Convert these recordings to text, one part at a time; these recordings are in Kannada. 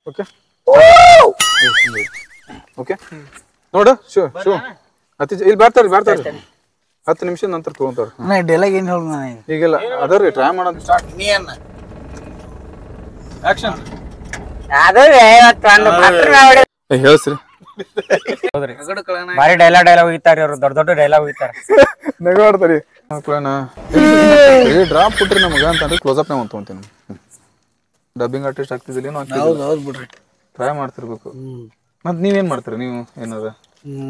ಓಕೆ ಓಕೆ ನೋಡು ಶೋ ಶೋ ಇಲ್ಲಿ ಬರ್ತಾರೆ 10 ನಿಮಿಷದ ನಂತರ ತಗೊಂತಾರೆ ಡೈಲಾಗ್ ಏನು ಹೇಳಿ ಈಗೆಲ್ಲ ಅದರಿ ಟ್ರೈ ಮಾಡೋದು ಸ್ಟಾರ್ಟ್ ನೀ ಅನ್ನ ಆಕ್ಷನ್ ಹೇಳ್ಸ್ರಿ ಬಾರಿ ಡೈಲಾಗ್ ಹೋಗಿತಾರೆ ಅವ್ರು ದೊಡ್ಡ ಡೈಲಾಗ್ ಹೋಗಿತಾರೆ ನಗಾಡ್ತಾರಿ ಡ್ರಾಪ್ ಕೊಟ್ರಿ ನಮಗ ಅಂತಂದ್ರೆ ಕ್ಲೋಸ್ ಅಪ್ ನಾವು ತಗೊಂತೀನಿ ಡಬ್ಬಿಂಗ್ ಆರ್ಟಿಸ್ಟ್ ಆಗ್ತಿದ್ದಿಲ್ಲ ಬಿಡ್ರಿ ಟ್ರೈ ಮಾಡ್ತಿರ್ಬೇಕು ಮತ್ ನೀವೇನ್ ಮಾಡ್ತೀರಿ ನೀವು ಏನಾರ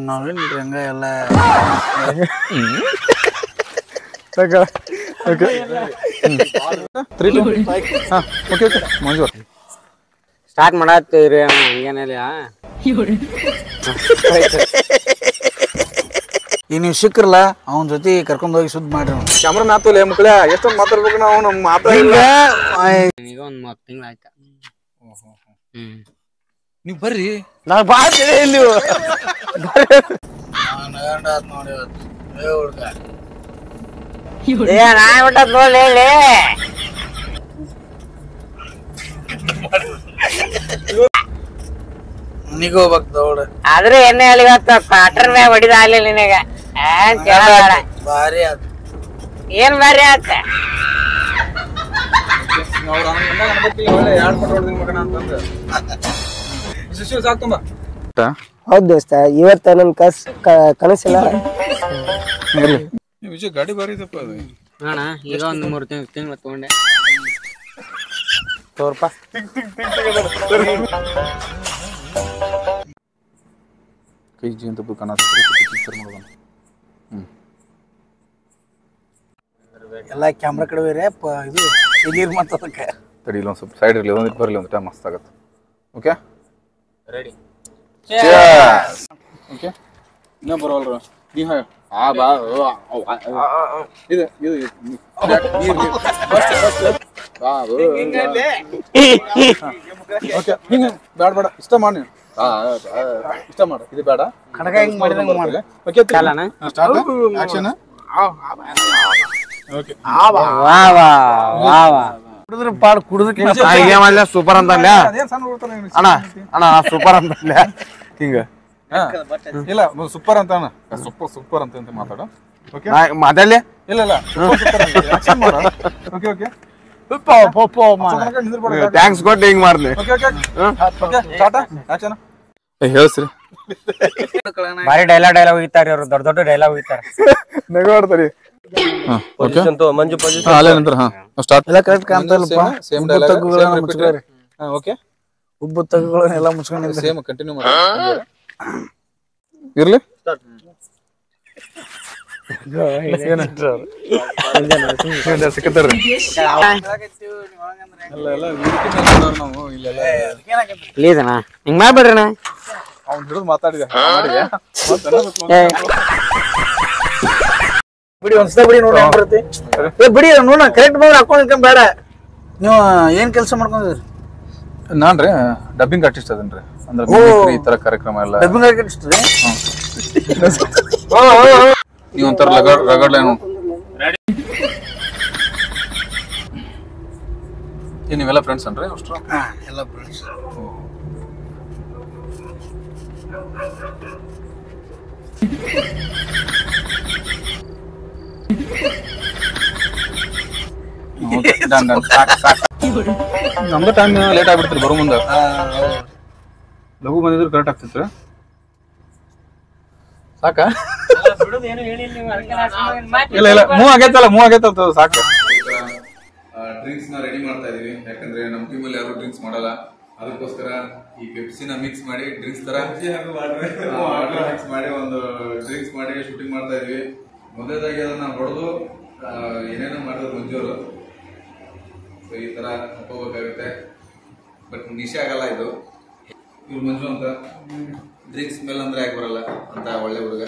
ನಾವೇನ್ ಹಂಗ ಎಲ್ಲ ಮಂಜು ಸ್ಟಾರ್ಟ್ ಮಾಡತ್ತೀರಿ ಹಂಗೇನಿಲ್ಲ ಈಗ ನೀವು ಸಿಕ್ಕ್ರಲ್ಲ ಅವನ ಜೊತೆ ಕರ್ಕೊಂಡ್ ಹೋಗಿ ಸುದ್ದಿ ಮಾಡ್ರಿ ಕ್ಯಾಮ್ರಾ ಮಾತಲ್ಲ ಮಕ್ಕಳ ಎಷ್ಟೊಂದು ಮಾತಾಡ್ಬೇಕು ನಾವು ನಮ್ಮ ಮಾತಾಡಿಲ್ಲ ಈಗ ಒಂದ್ 3 ತಿಂಗಳು ಆಯ್ತಾ ನೀವು ಬರ್ರಿ ನಾ ಬಾಳ್ತೀರಿ ನೀವು ನೋಡಿ ಆದ್ರೆ ಎಣ್ಣೆ ಅಲ್ಲಿ ಕ್ವಾರ್ಟರ್ ಮ್ಯಾಗ ಹೊಡಿದ ಆಗ್ಲಿಲ್ಲ ನಿನಗ ಭಾರಿ ಆತ ಏನ್ ಭಾರಿ ಆತ ಹೌದ್ ದೋಸ್ತ ಇವತ್ತ ನನ್ ಕನಸಿಲ್ಲ ವಿಜಯ್ ಗಾಡಿ ಬಾರಿ ಇದಪ್ಪ ಅದು ಅಣ್ಣ ಈಗ ಒಂದು 3 ತಿಂಗಳು ತಗೊಂಡೆ ತೋರ್ಪ ಕೈ ಜೀವಂತ ಕಾಣ ಎಲ್ಲ ಕ್ಯಾಮ್ರಾ ಕಡೆ ಇದು ನೀರ್ ಮಾತಾಡಕ್ಕೆ ತಡಿ ಇಲ್ಲೊಂದು ಸ್ವಲ್ಪ ಸೈಡ್ ಇರಲಿ ಒಂದಿಟ್ಟು ಬರಲಿ ಒಂದು ಟೈಮ್ ಮಸ್ತ್ ಆಗತ್ತೆ ಓಕೆ ರೆಡಿ ಓಕೆ ಇನ್ನೂ ಬರೋಲ್ರ ನೀ ಬಾ ಇದು ಓಕೆ ಹಿಂಗೆ ಬೇಡ ಇಷ್ಟ ಮಾಡಿ ಇಷ್ಟ ಮಾಡು ಇದು ಬೇಡ ಕಡಗ ಹಿಂಗ್ ಮಾಡಿದಂಗ ಮಾಡಿ ಓಕೆ ಸ್ಟಾರ್ಟ್ ಆಕ್ಷನ್ ಓಕೆ ಕುಡಿದ್ರ ಪಾಡ್ ಕುಡಿದಕ್ಕೆ ಸೂಪರ್ ಅಂತಲ್ಲ ಅಣ್ಣ ಅಣ್ಣ ಸೂಪರ್ ಅಂತಲ್ಲ ಹಿಂಗ ಇಲ್ಲ ಸೂಪರ್ ಅಂತ ಸೂಪರ್ ಅಂತ ಮಾತಾಡು ಓಕೆ ಮಾತಾಡ್ಲಿ ಇಲ್ಲ ಓಕೆ ಓಕೆ ಥ್ಯಾಂಕ್ಸ್ ಕೊಟ್ಟು ಹಿಂಗ್ ಮಾಡ್ದೆ ಹೇಳ್ಸ್ರಿ ಬಾರಿ ಡೈಲಾಗ್ ಹೋಗಿತಾರೆ ಅವ್ರು ದೊಡ್ಡ ಡೈಲಾಗ್ ಹೋಗಿತಾರೆ ನಗಾಡ್ತಾರಿ ಮಂಜು ಅಲ್ಲೇ ನಂತರ ಸ್ಟಾರ್ಟ್ ಎಲ್ಲ ಕರೆಕ್ಟ್ ಕಾಣ್ತಲ್ಲಪ್ಪ ಸೇಮ್ ಡೈಲಾಗ್ ಓಕೆ ಉಬ್ಬು ತಗ್ಗುಗಳನ್ನ ಎಲ್ಲ ಮುಚ್ಕೊಂಡಿದ್ದಾರೆ ಸೇಮ್ ಕಂಟಿನ್ಯೂ ಮಾಡಿ ಇರ್ಲಿ ಸಿಕ್ಕತ್ತಾರ್ರಿ ಪ್ಲೀಸ್ ಅಣ್ಣ ಹಿಂಗ್ ಮಾಡ್ಬೇಡ್ರಿ ಅಣ್ಣ ಅವ್ನು ಹಿಡಿದು ಮಾತಾಡಿದೆ ಬಿಡಿ ಒಂದ್ಸಲ ಬಿಡಿ ನೋಡ ಬರುತ್ತೆ ಬಿಡಿ ನೋಡ ಕರೆಕ್ಟ್ ಮಾಡಿ ಹಾಕೊಂಡ್ ಬೇಡ ನೀವು ಏನ್ ಕೆಲಸ ಮಾಡ್ಕೊಂಡಿದ್ರಿ ನಾನ್ರಿ ಡಬ್ಬಿಂಗ್ ಆರ್ಟಿಸ್ಟ್ ಅದನ್ರಿ ಅಂದ್ರೆ ಈ ತರ ಕಾರ್ಯಕ್ರಮ ಎಲ್ಲ ಡಬ್ಬಿಂಗ್ ಆರ್ಟಿಸ್ಟ್ ರೀ ನೀವು ಒಂಥರ ರಗಡ್ಲೇನು ನೀವೆಲ್ಲ ಫ್ರೆಂಡ್ಸ್ ಅನ್ರಿ ಅಷ್ಟು ಎಲ್ಲ ಫ್ರೆಂಡ್ಸ್ ನಮ್ದು ಟೈಮ್ ಲೇಟ್ ಆಗ್ಬಿಡ್ತೀರಿ ಬರೋ ಮುಂದೆ ಲಘು ಬಂದಿದ್ರು ಕರೆಕ್ಟ್ ಆಗ್ತಿತ್ತು ಸಾಕ ಇಲ್ಲ ಮೂವ್ ಆಗೈತಲ್ಲ ಸಾಕ ಡ್ರಿಂಕ್ಸ್ ನ ರೆಡಿ ಮಾಡ್ತಾ ಇದೀವಿ ಯಾಕಂದ್ರೆ ನಮ್ ಟೀಮ್ ಅಲ್ಲಿ ಯಾರು ಡ್ರಿಂಕ್ಸ್ ಮಾಡಲ್ಲ ಅದಕ್ಕೋಸ್ಕರ ಈ ಪೆಪ್ಸಿನ ಮಿಕ್ಸ್ ಮಾಡಿ ಡ್ರಿಂಕ್ಸ್ ತರ ಮಿಕ್ಸ್ ಮಾಡಿ ಒಂದು ಡ್ರಿಂಕ್ಸ್ ಮಾಡಿ ಶೂಟಿಂಗ್ ಮಾಡ್ತಾ ಇದೀವಿ ಮೊದಲದಾಗಿ ಅದನ್ನ ಹೊಡೆದು ಏನೇನೋ ಮಾಡಿದ್ರು ಮಂಜೂರು ಸೊ ಈ ತರ ಹಾಕೋಬೇಕಾಗುತ್ತೆ ಬಟ್ ನಿಶೆ ಆಗಲ್ಲ ಇದು ಇವ್ರು ಮಂಜು ಅಂತ ಡ್ರಿಂಕ್ಸ್ ಸ್ಮೆಲ್ ಅಂದ್ರೆ ಯಾಕೆ ಬರಲ್ಲ ಅಂತ ಒಳ್ಳೆ ಹುಡುಗ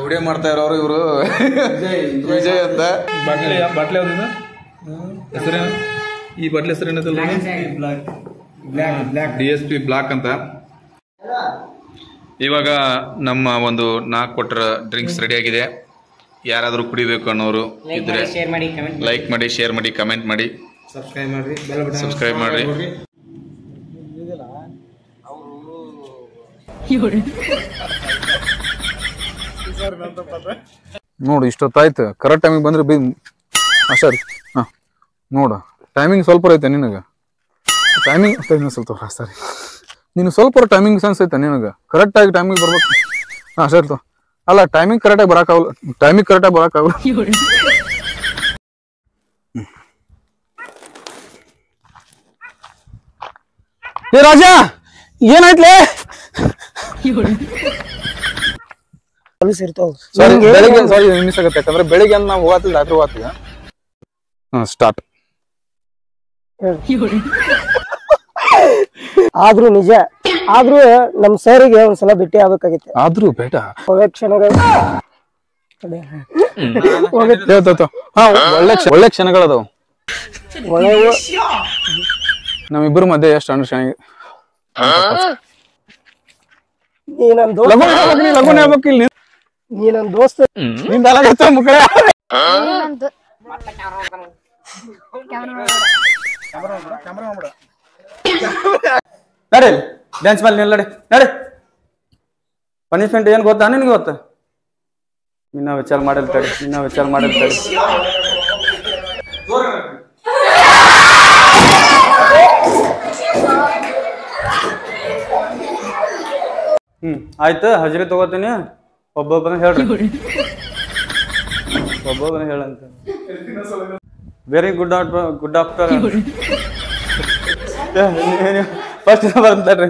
ವಿಡಿಯೋ ಮಾಡ್ತಾ ಇರೋರು ಇವರು ವಿಜಯ್ ಅಂತ ಬಾಟ್ಲಿ ಯಾವ್ದು ಹೆಸರೇನು ಈ ಬಾಟ್ಲಿ ಹೆಸರೇನದಲ್ಲ DSP ಬ್ಲಾಕ್ ಅಂತ ಇವಾಗ ನಮ್ಮ ಒಂದು 4 ಕೊಟ್ಟರ ಡ್ರಿಂಕ್ಸ್ ರೆಡಿ ಆಗಿದೆ ಯಾರಾದರೂ ಕುಡಿಬೇಕು ಅನ್ನೋರು ಇದ್ರೆ ಲೈಕ್ ಮಾಡಿ ಶೇರ್ ಮಾಡಿ ಕಮೆಂಟ್ ಮಾಡಿ ಸಬ್ಸ್ಕ್ರೈಬ್ ಮಾಡ್ರಿ ನೋಡು ಇಷ್ಟೊತ್ತಾಯ್ತು ಕರೆಕ್ಟ್ ಟೈಮಿಗೆ ಬಂದ್ರೆ ಸರಿ ಹಾ ನೋಡು ಟೈಮಿಂಗ್ ಸ್ವಲ್ಪ ಐತೆ ನಿನಗೆ ಟೈಮಿಂಗ್ ಸ್ವಲ್ಪ ಸರಿ ನೀನು ಸ್ವಲ್ಪ ಟೈಮಿಂಗ್ ಸೆನ್ಸ್ ಐತೆ ನಿನಗೆ ಕರೆಕ್ಟಾಗಿ ಟೈಮಿಗೆ ಬರ್ಬೇಕು ಹಾ ಸರಿ ಅಲ್ಲ ಟೈಮಿಂಗ್ ಕರೆಕ್ಟಾಗಿ ಬರೋಕ್ಕಾಗಲ್ಲ ಟೈಮಿಂಗ್ ಕರೆಕ್ಟಾಗಿ ಬರೋಕ್ಕಾಗಲ್ಲ ಏ ರಾಜ ಏನಾಯ್ತ್ಲೆ ಸಾರಿ ಬೆಳಿಗ್ಗೆ ಸಾರಿ ಮಿಸ್ ಆಗುತ್ತೆ ಯಾಕಂದ್ರೆ ಬೆಳಿಗ್ಗೆ ನಾವು ಹೋಗತ್ತಿಲ್ಲ ರಾತ್ರಿ ಹೋಗತ್ತಿಲ್ಲ ಸ್ಟಾರ್ಟ್ ಆದ್ರೂ ನಿಜ ಆದ್ರೂ ನಮ್ ಸರ್ಗೆ ಒಂದ್ಸಲ ಭೇಟಿ ಆಗ್ಬೇಕಾಗಿತ್ತು ಆದ್ರೂ ಬೇಡ ಹೋಗೋ ಕ್ಷಣಗಳು ಹಾ ಒಳ್ಳೆ ಕ್ಷಣಗಳದಾವ ಒಳ್ಳೆವು ನಮ್ಮಿಬ್ಬರ ಮಧ್ಯೆ ಎಷ್ಟು ಅಂಡರ್ಸ್ಟ್ಯಾಂಡಿಂಗ್ ನೀ ನನ್ ದೋಸ್ತ ಲಗುನ್ ಹೇಳ್ಬೇಕು ಇಲ್ಲಿ ನೀ ನನ್ ದೋಸ್ತ ನಿಂದ ಅಲಾಗತ್ತ ಮುಖ ನಡಿ ಡ್ಯಾನ್ಸ್ ಮೇಲೆ ನಿಲ್ಲಡಿ ನಡಿ ಪನಿಷ್ಮೆಂಟ್ ಏನ್ ಗೊತ್ತಾ ನಿನ್ಗೆ ಗೊತ್ತ ನಿನ್ನ ವಿಚಾರ ಮಾಡಿರ್ತಾಳೆ ಆಯ್ತು ಹಜರಿ ತಗೋತೀನಿ ಒಬ್ಬೊಬ್ಬನ ಹೇಳ್ರಿ ಒಬ್ಬೊಬ್ಬನ ಹೇಳಂತ ವೆರಿ ಗುಡ್ ಆಫ್ಟರ್ ಫಸ್ಟ್ ಬರ್ತಾರ್ರಿ